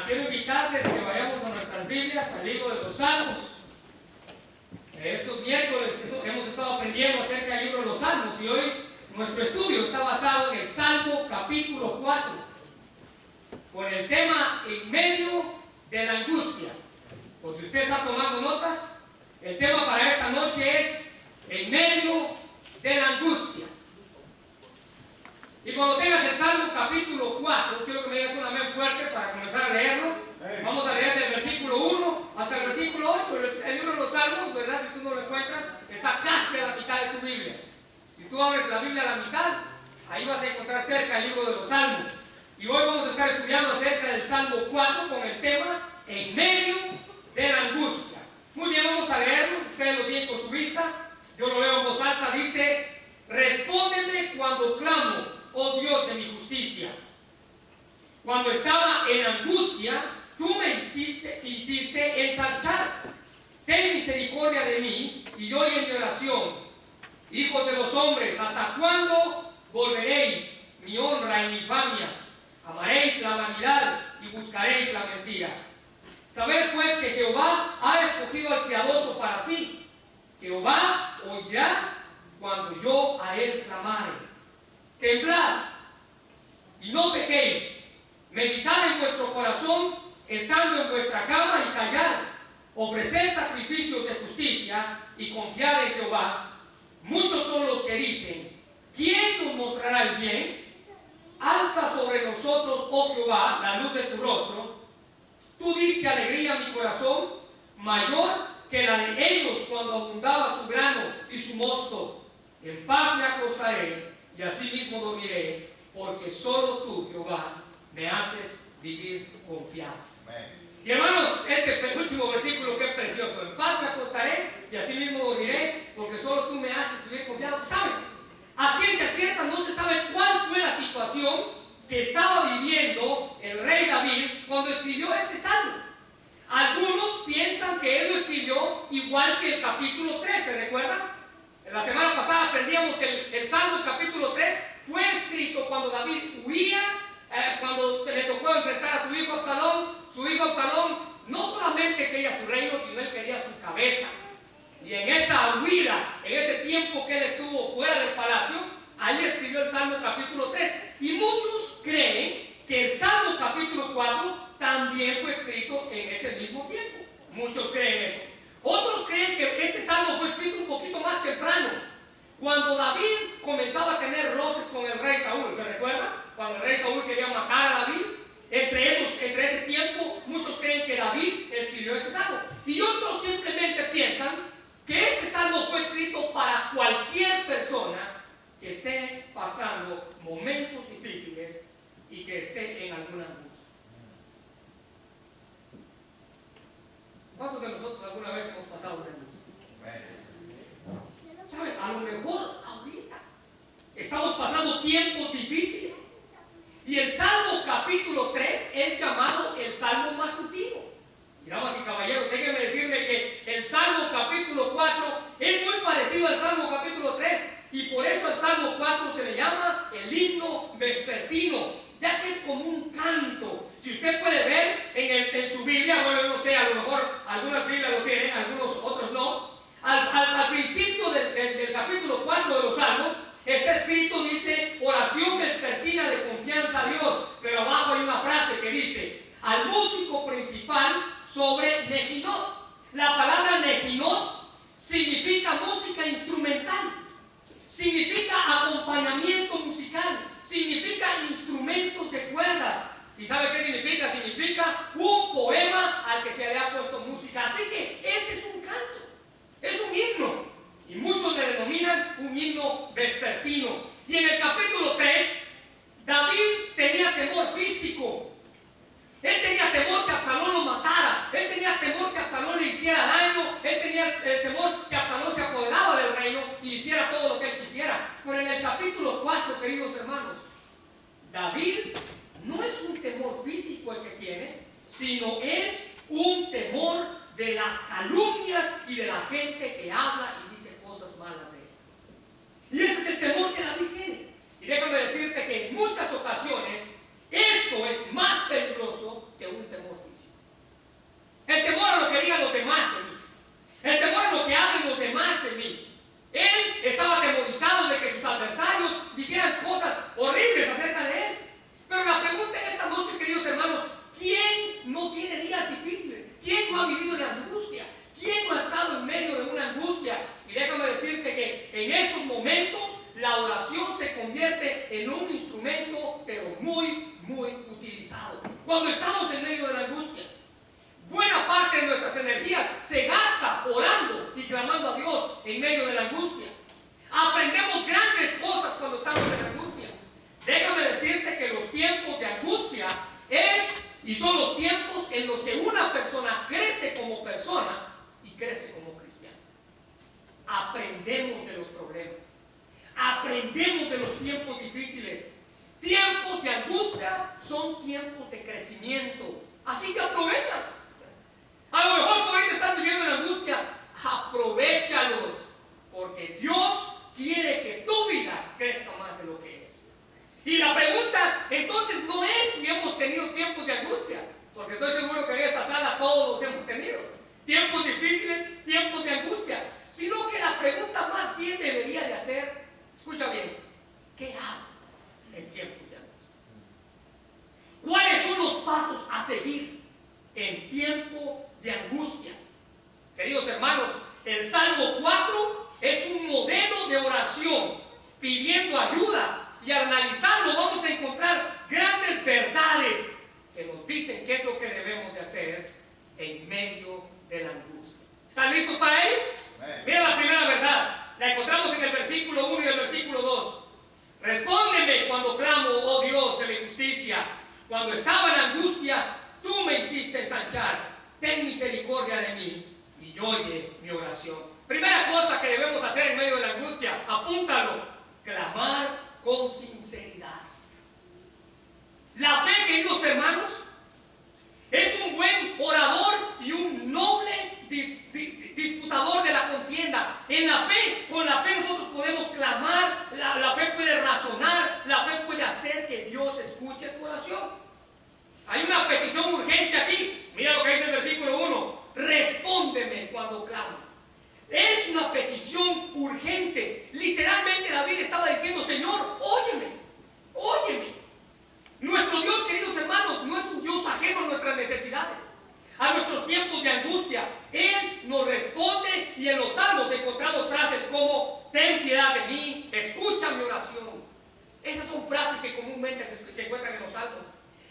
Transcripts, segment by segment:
quiero invitarles que vayamos a nuestras Biblias, al libro de los Salmos. Estos miércoles hemos estado aprendiendo acerca del libro de los Salmos y hoy nuestro estudio está basado en el Salmo capítulo 4, con el tema en medio de la angustia. Por si usted está tomando notas, el tema para esta noche es en medio de la angustia. Y cuando tengas el Salmo capítulo 4, quiero que me digas un amén fuerte para comenzar a leerlo. Vamos a leer del versículo 1 hasta el versículo 8. El libro de los Salmos, ¿verdad? Si tú no lo encuentras, está casi a la mitad de tu Biblia. Si tú abres la Biblia a la mitad, ahí vas a encontrar cerca el libro de los Salmos. Y hoy vamos a estar estudiando acerca del Salmo 4 con el tema en medio de la angustia. Muy bien, vamos a leerlo. Ustedes lo siguen con su vista. Yo lo leo en voz alta. Dice: respóndeme cuando clamo, oh Dios de mi justicia. Cuando estaba en angustia, tú me hiciste ensanchar. Ten misericordia de mí y oye mi oración. Hijos de los hombres, ¿hasta cuándo volveréis mi honra en infamia? Amaréis la vanidad y buscaréis la mentira. Sabed pues que Jehová ha escogido al piadoso para sí. Jehová oirá cuando yo a él clamare. Temblad y no pequéis. Meditad en vuestro corazón, estando en vuestra cama, y callad. Ofreced sacrificios de justicia y confiad en Jehová. Muchos son los que dicen: ¿quién nos mostrará el bien? Alza sobre nosotros, oh Jehová, la luz de tu rostro. Tú diste alegría a mi corazón, mayor que la de ellos cuando abundaba su grano y su mosto. En paz me acostaré y asimismo dormiré, porque solo tú, Jehová, me haces vivir confiado. Y hermanos, este último versículo que es precioso: en paz me acostaré y asimismo dormiré, porque solo tú me haces vivir confiado. ¿Saben? A ciencia cierta no se sabe cuál fue la situación que estaba viviendo el rey David cuando escribió este salmo. Algunos piensan que él lo escribió igual que el capítulo 3, ¿se recuerdan? La semana pasada aprendíamos que el Salmo capítulo 3 fue escrito cuando David huía, cuando le tocó enfrentar a su hijo Absalón. Su hijo Absalón no solamente quería su reino, sino él quería su cabeza. Y en esa huida, en ese tiempo que él estuvo fuera del palacio, ahí escribió el Salmo capítulo 3. Y muchos creen que el Salmo capítulo 4 también fue escrito en ese mismo tiempo. Muchos creen eso. Otros creen que este salmo fue escrito un poquito más temprano, cuando David comenzaba a tener roces con el rey Saúl. ¿Se recuerda? Cuando el rey Saúl quería matar a David. Entre ese tiempo, muchos creen que David escribió este salmo. Y otros simplemente piensan que este salmo fue escrito para cualquier persona que esté pasando momentos difíciles y que esté en alguna angustia. ¿Cuántos de nosotros alguna vez hemos pasado una angustia? ¿Saben? A lo mejor ahorita estamos pasando tiempos difíciles. Y el Salmo capítulo 3 es llamado el Salmo matutino. Y damas y caballeros, déjenme decirme que el Salmo capítulo 4 es muy parecido al Salmo capítulo 3. Y por eso al Salmo 4 se le llama el himno vespertino, ya que es como un canto. Si usted puede ver en su Biblia, bueno, no sé, a lo mejor algunas Biblias lo tienen, algunos otros no. Al principio del capítulo 4 de los Salmos está escrito, dice: oración vespertina de confianza a Dios. Pero abajo hay una frase que dice: al músico principal sobre Nejinot. La palabra Nejinot significa música instrumental, significa acompañamiento musical, significa instrumentos de cuerdas. ¿Y sabe qué significa? Significa un poema al que se le ha puesto música. Así que este es un canto, es un himno, y muchos le denominan un himno vespertino. Y en el capítulo 3, David tenía temor físico. Él tenía temor que Absalón lo matara, él tenía temor que Absalón le hiciera daño, él tenía temor que Absalón se apoderara del reino y hiciera todo lo que él quisiera. Pero en el capítulo 4, queridos hermanos, David no es un temor físico el que tiene, sino es un temor de las calumnias y de la gente que habla y dice cosas malas de él. Y ese es el temor que David tiene. Y déjame decirte que en muchas ocasiones esto es más peligroso que un ha vivido en angustia? ¿Quién no ha estado en medio de una angustia? Y déjame decirte que en esos momentos la oración se convierte en un instrumento, pero muy, muy utilizado. Cuando estamos en medio de la angustia, buena parte de nuestras energías se gasta orando y clamando a Dios en medio de la angustia. Aprendemos grandes cosas cuando estamos en angustia. Déjame decirte que los tiempos de angustia son los tiempos en los que una persona crece como persona y crece como cristiano. Aprendemos de los problemas, aprendemos de los tiempos difíciles. Tiempos de angustia son tiempos de crecimiento, así que aprovecha. A lo mejor por ahí estás viviendo en angustia, aprovechalos, porque Dios quiere que tu vida crezca más de lo que es. Y la pregunta entonces no es si hemos tenido tiempos de angustia, porque estoy seguro que en esta sala todos los hemos tenido, tiempos difíciles, tiempos de angustia, sino que la pregunta más bien debería de hacer, escucha bien, ¿qué hago en tiempos de angustia? ¿Cuáles son los pasos a seguir en tiempo de angustia? Queridos hermanos, el Salmo 4 es un modelo de oración pidiendo ayuda, y al analizarlo vamos a encontrar grandes verdades que nos dicen qué es lo que debemos de hacer en medio de la angustia. ¿Están listos para ello? Mira la primera verdad, la encontramos en el versículo 1 y el versículo 2. Respóndeme cuando clamo, oh Dios de mi justicia. Cuando estaba en angustia, tú me hiciste ensanchar. Ten misericordia de mí y oye mi oración. Primera cosa que debemos hacer en medio de la angustia, apúntalo, clamar con sinceridad. La fe, queridos hermanos, es un buen orador y un noble disputador de la contienda. En la fe, con la fe nosotros podemos clamar, la fe puede razonar, la fe puede hacer que Dios escuche tu oración. Hay una petición urgente aquí. Mira lo que dice el versículo 1. Respóndeme cuando clamo. Es una petición urgente. Literalmente David estaba diciendo, Señor, óyeme, óyeme. Nuestro Dios, queridos hermanos, no es un Dios ajeno a nuestras necesidades, a nuestros tiempos de angustia. Él nos responde, y en los salmos encontramos frases como, ten piedad de mí, escucha mi oración. Esas son frases que comúnmente se encuentran en los salmos.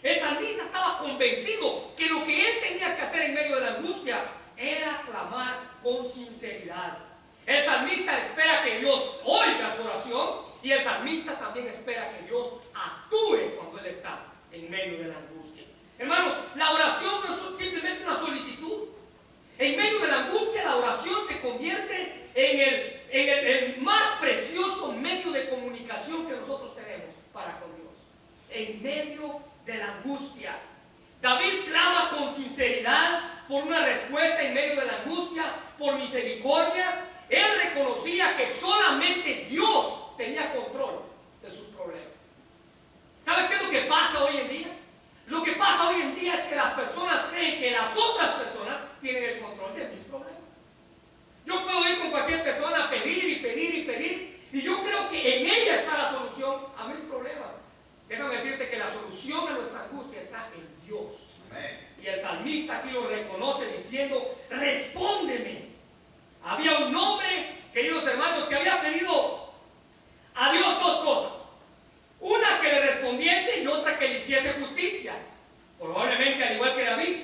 El salmista estaba convencido que lo que él tenía que hacer en medio de la angustia era clamar con sinceridad. El salmista espera que Dios oiga su oración, y el salmista también espera que Dios actúe cuando él está en medio de la angustia. Hermanos, la oración no es simplemente una solicitud. En medio de la angustia, la oración se convierte en el más precioso medio de comunicación que nosotros tenemos para con Dios. En medio de la angustia, David clama con sinceridad por una respuesta en medio de la angustia, por misericordia. Él reconocía que solamente Dios tenía control de sus problemas. ¿Sabes qué es lo que pasa hoy en día? Lo que pasa hoy en día es que las personas creen que las otras personas tienen el control de mis problemas. Yo puedo ir con cualquier persona a pedir y pedir y pedir, y yo creo que en ella está la solución a mis problemas. Déjame decirte que la solución a nuestra angustia está en Dios. Amén. Y el salmista aquí lo reconoce diciendo, respóndeme. Había un hombre, queridos hermanos, que había pedido a Dios dos cosas. Una, que le respondiese, y otra, que le hiciese justicia. Probablemente al igual que David.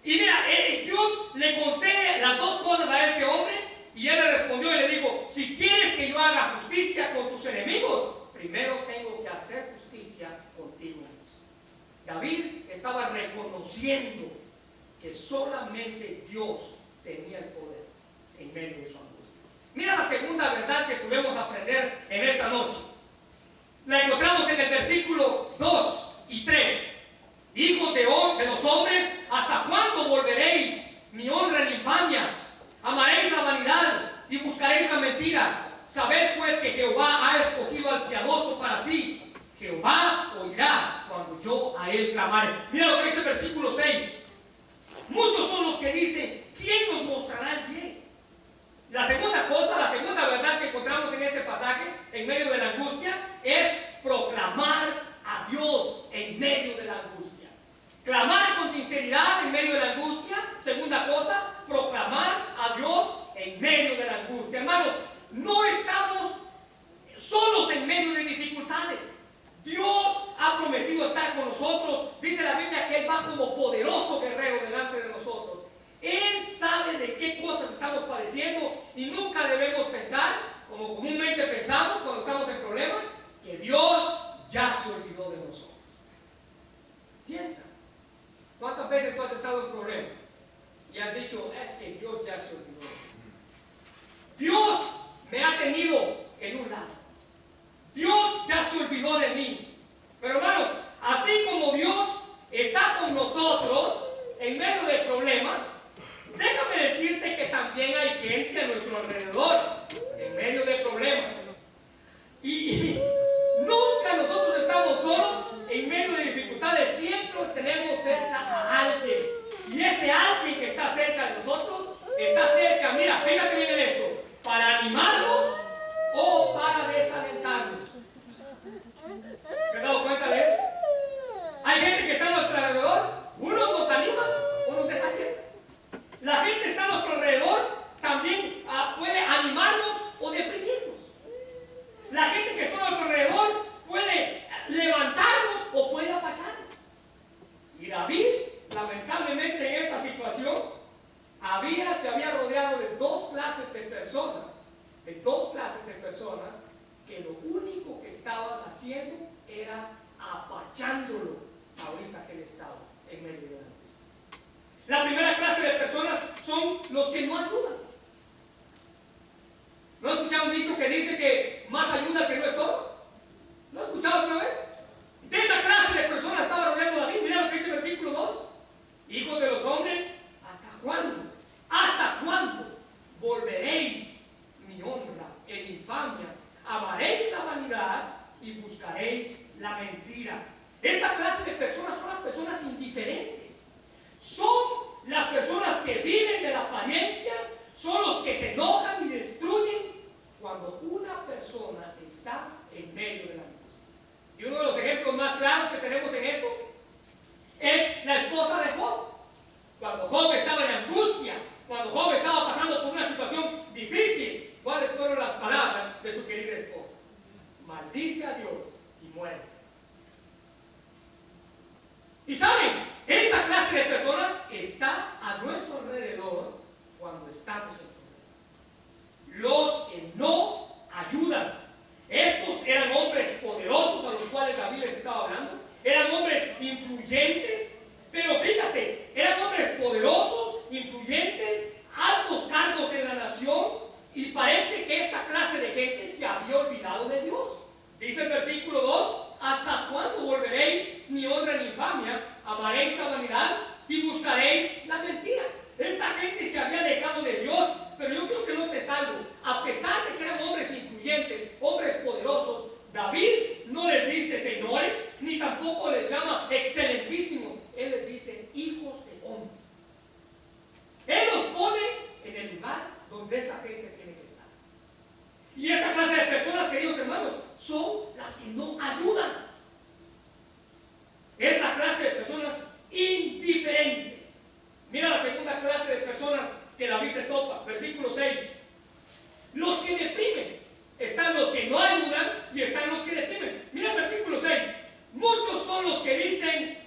Y mira, Dios le concede las dos cosas a este hombre, y él le respondió y le dijo, si quieres que yo haga justicia con tus enemigos, primero tengo que hacer justicia contigo mismo. David estaba reconociendo que solamente Dios tenía el poder en medio de su angustia. Mira la segunda verdad que podemos aprender en esta noche. La encontramos en el versículo 2 y 3. Hijos de los hombres, ¿hasta cuándo volveréis mi honra en infamia? Amaréis la vanidad y buscaréis la mentira. Sabed pues que Jehová ha escogido al piadoso para sí. Jehová oirá cuando yo a él clamare. Mira lo que dice el versículo 6. Muchos son los que dicen, ¿quién nos mostrará el bien? La segunda cosa, la segunda verdad que encontramos en este pasaje, en medio de la angustia, es proclamar a Dios en medio de la angustia. Clamar con sinceridad en medio de la angustia segunda cosa, proclamar a Dios en medio de la angustia. Hermanos, no estamos solos en medio de dificultades. Dios ha prometido estar con nosotros. Dice la Biblia que Él va como poderoso guerrero delante de nosotros. Él sabe de qué cosas estamos padeciendo y nunca debemos pensar, como comúnmente pensamos cuando estamos en problemas, que Dios ya se olvidó de nosotros. Piensa, ¿cuántas veces tú has estado en problemas y has dicho, es que Dios ya se olvidó de mí? Dios me ha tenido en un lado. Dios ya se olvidó de mí. Pero hermanos, así como Dios está con nosotros en medio de problemas, déjame decirte que también hay gente a nuestro alrededor en medio de problemas. Y nunca nosotros estamos solos en medio de dificultades. Siempre tenemos cerca a alguien. Y ese alguien que está cerca de nosotros está cerca, mira, fíjate bien en esto, para animarnos o para desalentarnos. ¿Se han dado cuenta de eso? Hay gente que está a nuestro alrededor, unos nos anima, unos desalienta. La gente está a nuestro alrededor, también puede animarnos o deprimirnos. La gente que está a nuestro alrededor puede levantarnos o puede apacharnos. Y David, lamentablemente en esta situación, se había rodeado de dos clases de personas, que lo único que estaban haciendo era apachándolo ahorita que él estaba en medio de la angustia. La primera clase de personas son los que no ayudan. ¿No has escuchado un dicho que dice que más ayuda que no estorba? ¿Lo has escuchado alguna vez? De esa clase de personas estaba rodeando David. Mira lo que dice el versículo 2. Hijos de los hombres, ¿hasta cuándo? ¿Hasta cuándo volveréis mi honra en infamia? Amaréis la vanidad y buscaréis la mentira. Esta clase de personas son las personas indiferentes. Son las personas que viven de la apariencia, son los que se enojan y destruyen cuando una persona está en medio de la angustia. Y uno de los ejemplos más claros que tenemos en esto es la esposa de Job. Cuando Job estaba en angustia, cuando Job estaba pasando por una situación difícil, ¿cuáles fueron las palabras de su querida esposa? Maldice a Dios y muere. Y saben, esta clase de personas está a nuestro alrededor cuando estamos en problemas. Los que no ayudan. Estos eran hombres poderosos a los cuales David les estaba hablando. Eran hombres influyentes. Pero fíjate, eran hombres poderosos, influyentes, altos cargos en la nación. Y parece que esta clase de gente se había olvidado de Dios. Dice el versículo 2, ¿hasta cuándo volveréis mi honra en infamia? Amaréis la vanidad y buscaréis la mentira. Esta gente se había alejado de Dios, pero yo quiero que notes algo. A pesar de que eran hombres influyentes, hombres poderosos, David no les dice señores, ni tampoco les llama excelentísimos. Él les dice hijos de hombres. Él los pone en el lugar donde esa gente tiene que estar. Y esta clase de personas, queridos hermanos, son las que no ayudan. Es la clase de personas indiferentes. Mira la segunda clase de personas que David se topa. Versículo 6. Los que deprimen. Están los que no ayudan y están los que deprimen. Mira el versículo 6. Muchos son los que dicen,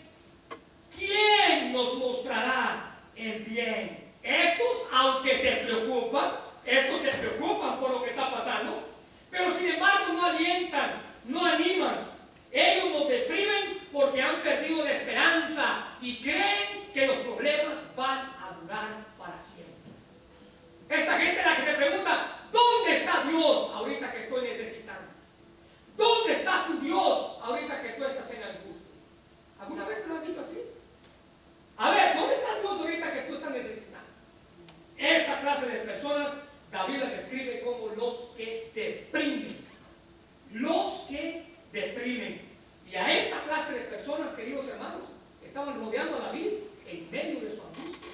¿quién nos mostrará el bien? Estos, aunque se preocupan por lo que está pasando, pero sin embargo no alientan, no animan. Ellos nos deprimen porque han perdido la esperanza y creen que los problemas van a durar para siempre. Esta gente es la que se pregunta, ¿dónde está Dios ahorita que estoy necesitando? ¿Dónde está tu Dios ahorita que tú estás en angustia? ¿Alguna vez te lo han dicho a ti? A ver, ¿dónde está Dios ahorita que tú estás necesitando? Esta clase de personas, David la describe como los que deprimen. Los que deprimen. Y a esta clase de personas, queridos hermanos, estaban rodeando a David en medio de su angustia.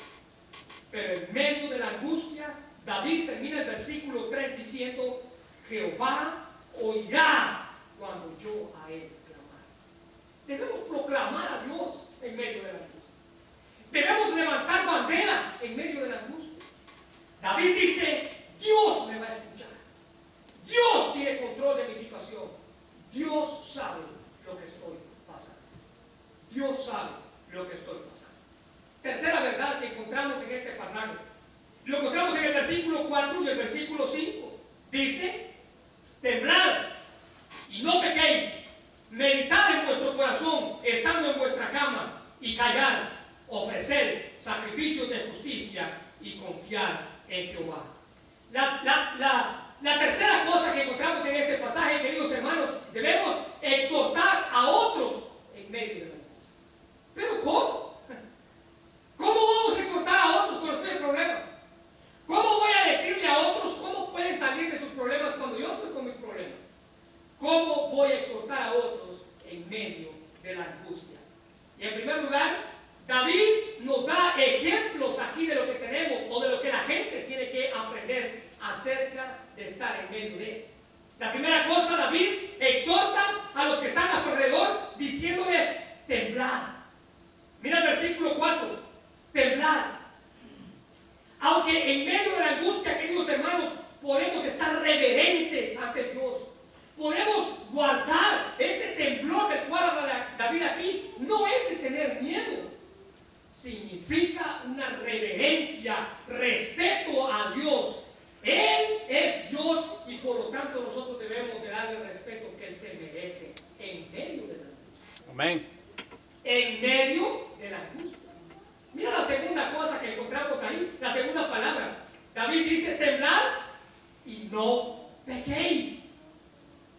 Pero en medio de la angustia, David termina el versículo 3 diciendo, Jehová oirá cuando yo a él clamar. Debemos proclamar a Dios en medio de la angustia. Debemos levantar bandera estoy pasando. Tercera verdad que encontramos en este pasaje. Lo encontramos en el versículo 4 y el versículo 5. Dice: temblad y no pequéis. Meditad en vuestro corazón, estando en vuestra cama, y callad, ofreced sacrificios de justicia y confiad en Jehová. La tercera cosa que encontramos en este pasaje, queridos hermanos, debemos exhortar a otros en medio de la angustia. ¿Pero cómo? ¿Cómo vamos a exhortar a otros cuando estoy en problemas? ¿Cómo voy a decirle a otros cómo pueden salir de sus problemas cuando yo estoy con mis problemas? ¿Cómo voy a exhortar a otros en medio de la angustia? Y en primer lugar, David nos da ejemplos aquí de lo que tenemos o de lo que la gente tiene que aprender acerca de estar en medio de él. La primera cosa, David exhorta a los que están a su alrededor diciéndoles: temblad. Mira el versículo 4: temblad. Aunque en medio de la angustia, queridos hermanos, podemos estar reverentes ante Dios, podemos guardar ese temblor del cual habla David aquí. No es de tener miedo, significa una reverencia, respeto a Dios. Él es Dios y por lo tanto nosotros debemos de darle el respeto que Él se merece en medio de la angustia. Amén. En medio de la angustia. Mira la segunda cosa que encontramos ahí, la segunda palabra. David dice: temblad y no pequéis.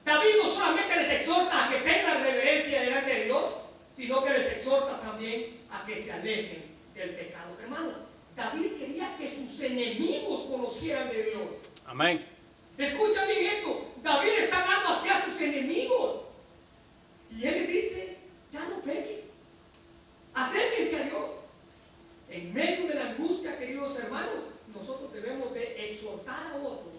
David no solamente les exhorta a que tengan reverencia delante de Dios, sino que les exhorta también a que se alejen del pecado. Hermanos, David quería que sus enemigos conocieran de Dios. Amén. Escucha bien esto. David está hablando aquí a sus enemigos. Y él le dice: ya no pequen. Acérquense a Dios. En medio de la angustia, queridos hermanos, nosotros debemos de exhortar a otros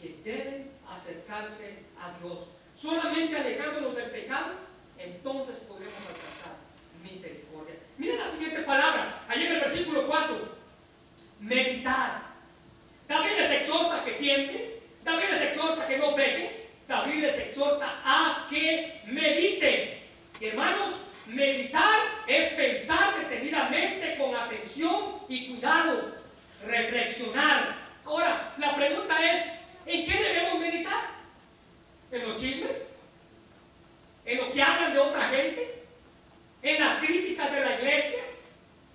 que deben acercarse a Dios. Solamente alejándonos del pecado, entonces podremos alcanzar misericordia. Miren la siguiente palabra, allí en el versículo 4: meditar. David les exhorta a que tiemblen, David les exhorta a que no pequen, David les exhorta a que mediten. Hermanos, meditar es pensar detenidamente, con atención y cuidado, reflexionar. Ahora, la pregunta es: ¿en qué debemos meditar? ¿En los chismes? ¿En lo que hablan de otra gente? ¿En las críticas de la iglesia?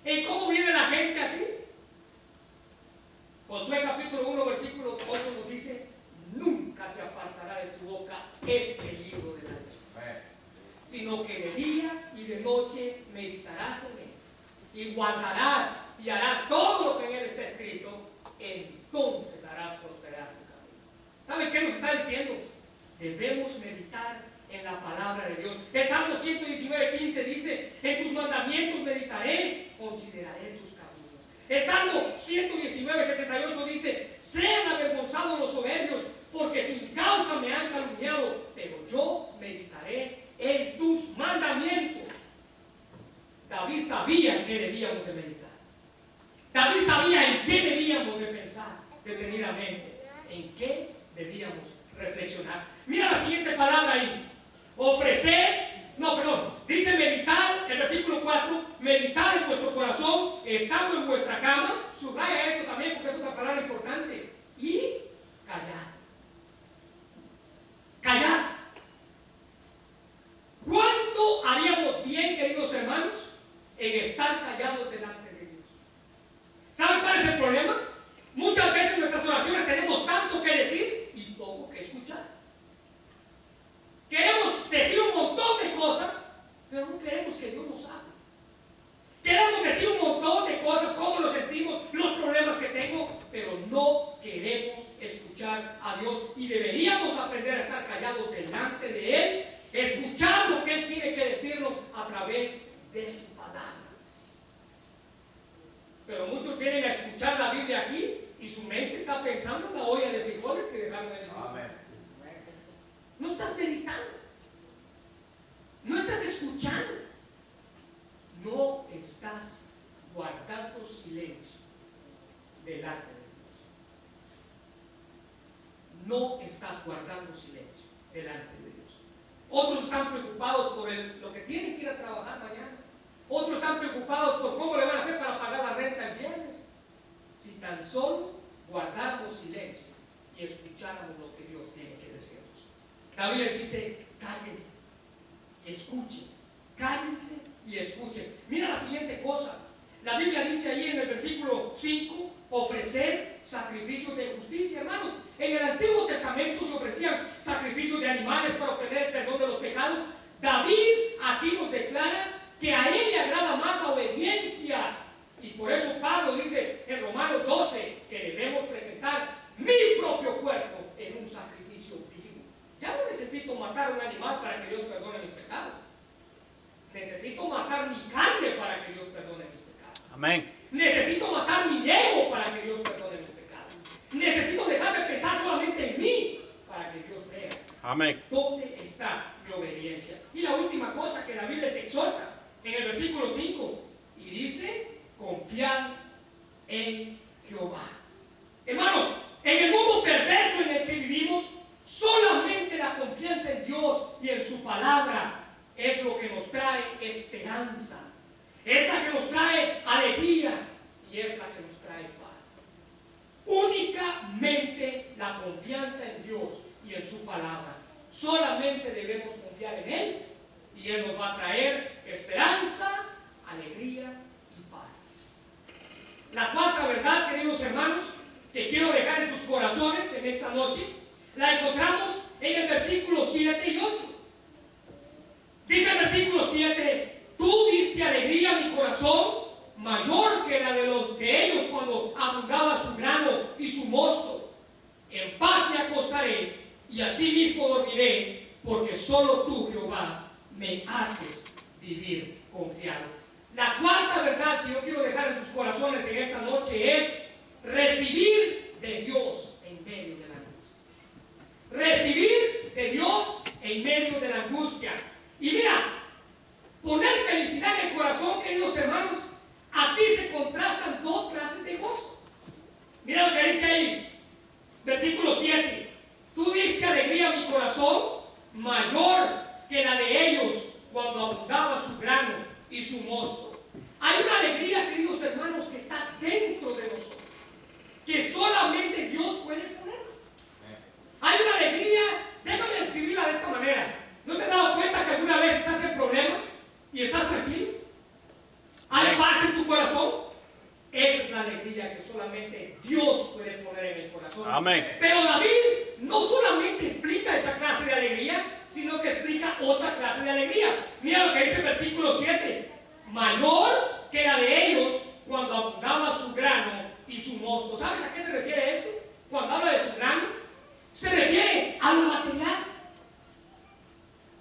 ¿En cómo vive la gente aquí? Josué capítulo 1 versículo 8 nos dice: nunca se apartará de tu boca este libro de la ley, sino que de día y de noche meditarás en él, y guardarás y harás todo lo que en él está escrito, entonces harás prosperar tu camino. ¿Saben qué nos está diciendo? Debemos meditar en la palabra de Dios. El Salmo 119:15 dice: en tus mandamientos meditaré, consideraré tus caminos. El Salmo 119:78 dice: sean avergonzados los soberbios, porque sin causa me han calumniado, pero yo meditaré en tus mandamientos. David sabía en qué debíamos de meditar. David sabía en qué debíamos de pensar detenidamente, en qué debíamos reflexionar. Mira la siguiente palabra ahí: dice meditar, el versículo 4: meditar en vuestro corazón, estando en vuestra cama. Subraya esto también porque es otra palabra importante. Y callar. Callar. ¿Cuánto haríamos bien, queridos hermanos, en estar callados delante de Dios? ¿Saben cuál es el problema? Muchas veces en nuestras oraciones tenemos tanto que decir y poco que escuchar. Queremos decir un montón de cosas, pero no queremos que Dios nos hable. Queremos decir un montón de cosas, cómo nos sentimos, los problemas que tengo, pero no queremos escuchar a Dios. Y deberíamos aprender a estar callados delante de Él, escuchar lo que Él tiene que decirnos a través de su palabra. Pero muchos vienen a escuchar la Biblia aquí y su mente está pensando en la olla de frijoles que dejaron en el mundo. No estás meditando, no estás escuchando, no estás guardando silencio delante de Dios. No estás guardando silencio delante de Dios. Otros están preocupados por lo que tienen que ir a trabajar mañana. Otros están preocupados por cómo le van a hacer para pagar la renta el viernes. Si tan solo guardáramos silencio y escucháramos lo que Dios tiene que decirnos. David les dice, cállense y escuchen. Cállense y escuchen. Mira la siguiente cosa. La Biblia dice allí en el versículo 5, ofrecer sacrificios de justicia. Hermanos, en el Antiguo Testamento se ofrecían sacrificios de animales para obtener el perdón de los pecados. David aquí nos declara que a él le agrada más la obediencia. Y por eso Pablo dice en Romanos 12 que debemos presentar mi propio cuerpo en un sacrificio vivo. Ya no necesito matar un animal para que Dios perdone mis pecados. Necesito matar mi carne para que Dios perdone mis pecados. Amén. Necesito matar mi ego para que Dios perdone mis pecados. Necesito dejar de pensar solamente en mí para que Dios vea. Amén. ¿Dónde está mi obediencia? Y la última cosa que David les exhorta en el versículo 5 y dice, confiad en Jehová. Hermanos, en el mundo perverso en el que vivimos, solamente la confianza en Dios y en su palabra es lo que nos trae esperanza, es la que nos trae alegría y es la que nos trae paz. Únicamente la confianza en Dios y en su palabra. Solamente debemos confiar en Él y Él nos va a traer esperanza, alegría y paz. La cuarta verdad, queridos hermanos, que quiero dejar en sus corazones en esta noche, la encontramos en el versículo 7 y 8. Dice el versículo 7, tú diste alegría a mi corazón, mayor que la de ellos cuando abundaba su grano y su mosto. En paz me acostaré y asimismo dormiré, porque solo tú, Jehová, me haces vivir confiado. La cuarta verdad que yo quiero dejar en sus corazones en esta noche es recibir de Dios en medio de la angustia. Recibir de Dios en medio de la angustia. Y mira, poner felicidad en el corazón, queridos hermanos, aquí se contrastan dos clases de gozo. Mira lo que dice ahí, versículo 7. Tú diste alegría a mi corazón, mayor que la de ellos cuando abundaba su grano y su mosto. Hay una alegría, queridos hermanos, que está dentro de nosotros, que solamente Dios puede poner. Hay una alegría, déjame describirla de esta manera. ¿No te has dado cuenta que alguna vez estás en problemas y estás tranquilo? ¿Hay paz en tu corazón? Esa es la alegría que solamente Dios puede poner en el corazón. Amén. Pero David no solamente explica esa clase de alegría, sino que explica otra clase de alegría. Mira lo que dice el versículo 7. Mayor que la de ellos cuando abundaba su grano y su mosto. ¿Sabes a qué se refiere esto? Cuando habla de su grano, se refiere a lo material.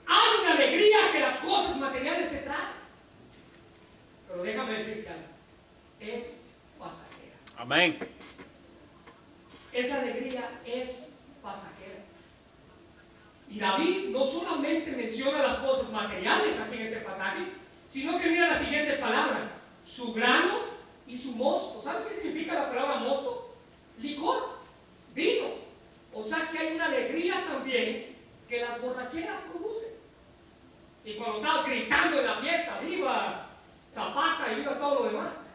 Hay una alegría que las cosas materiales te traen. Pero déjame decirte algo. Es pasajera. Amén. Esa alegría es pasajera. Y David no solamente menciona las cosas materiales aquí en este pasaje, sino que mira la siguiente palabra, su grano y su mosto. ¿Sabes qué significa la palabra mosto? Licor, vino. O sea que hay una alegría también que las borracheras producen. Y cuando estabas gritando en la fiesta, viva Zapata y viva todo lo demás,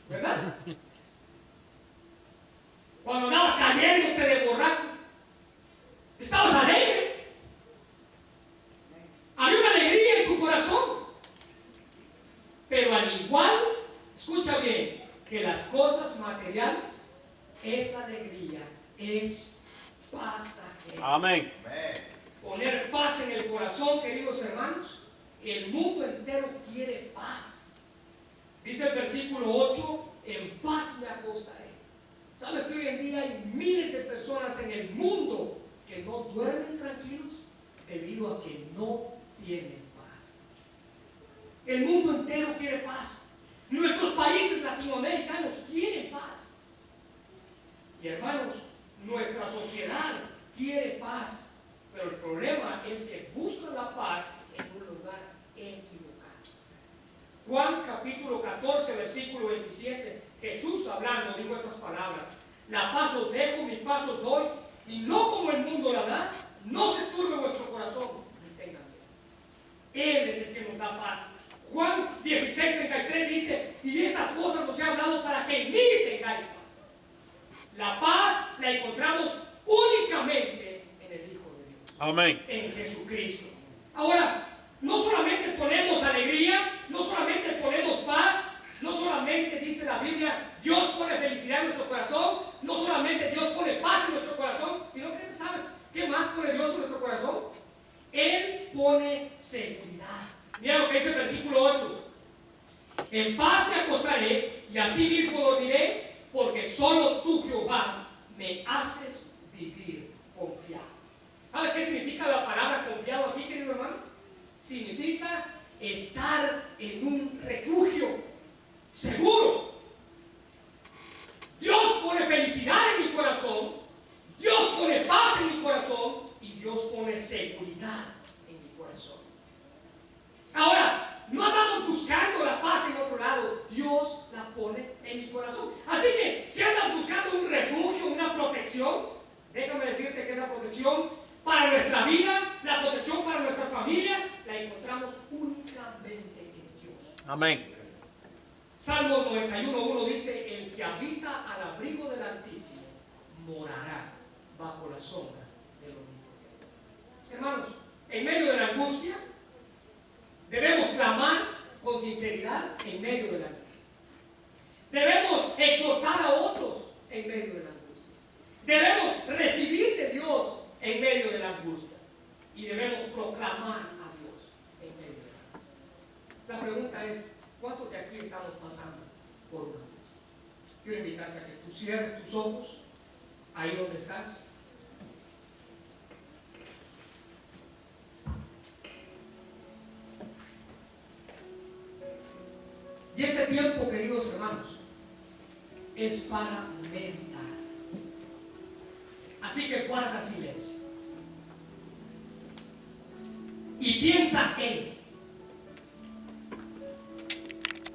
¿verdad? Cuando andabas cayéndote de borracho, estabas alegre. Había una alegría en tu corazón. Pero al igual, escucha bien, que las cosas materiales, esa alegría es pasajera. Amén. Poner paz en el corazón, queridos hermanos. El mundo entero quiere paz. Dice el versículo 8, en paz me acostaré. ¿Sabes que hoy en día hay miles de personas en el mundo que no duermen tranquilos debido a que no tienen paz? El mundo entero quiere paz. Nuestros países latinoamericanos quieren paz. Y hermanos, nuestra sociedad quiere paz. Pero el problema es que buscan la paz en un lugar equivocado. Juan capítulo 14, versículo 27, Jesús hablando dijo estas palabras: la paz os dejo, mi paz os doy, y no como el mundo la da, no se turbe vuestro corazón, ni tengan miedo. Él es el que nos da paz. Juan 16:33 dice, y estas cosas nos he hablado para que en mí tengáis paz. La paz la encontramos únicamente en el Hijo de Dios. Amén. En Jesucristo. Ahora, no solamente ponemos alegría, no solamente ponemos paz, no solamente dice la Biblia, Dios pone felicidad en nuestro corazón, no solamente Dios pone paz en nuestro corazón, sino que, ¿sabes qué más pone Dios en nuestro corazón? Él pone seguridad. Mira lo que dice el versículo 8. En paz me acostaré y así mismo dormiré, porque solo tú, Jehová, me haces vivir confiado. ¿Sabes qué significa la palabra confiado aquí, querido hermano? Significa estar en un refugio seguro. Dios pone felicidad en mi corazón, Dios pone paz en mi corazón y Dios pone seguridad en mi corazón. Ahora, no andamos buscando la paz en otro lado, Dios la pone en mi corazón. Así que si andas buscando un refugio, una protección, déjame decirte que esa protección para nuestra vida, la protección para nuestras familias, la encontramos únicamente en Dios. Amén. Salmo 91:1 dice, el que habita al abrigo del Altísimo morará bajo la sombra del Omnipotente. Hermanos, en medio de la angustia, debemos clamar con sinceridad en medio de la angustia. Debemos exhortar a otros en medio de la angustia. Debemos recibir de Dios en medio de la angustia. Y debemos proclamar a Dios en medio de la angustia. La pregunta es, ¿cuántos de aquí estamos pasando por una angustia? Quiero invitarte a que tú cierres tus ojos ahí donde estás. Y este tiempo, queridos hermanos, es para meditar. Así que guarda silencio y piensa en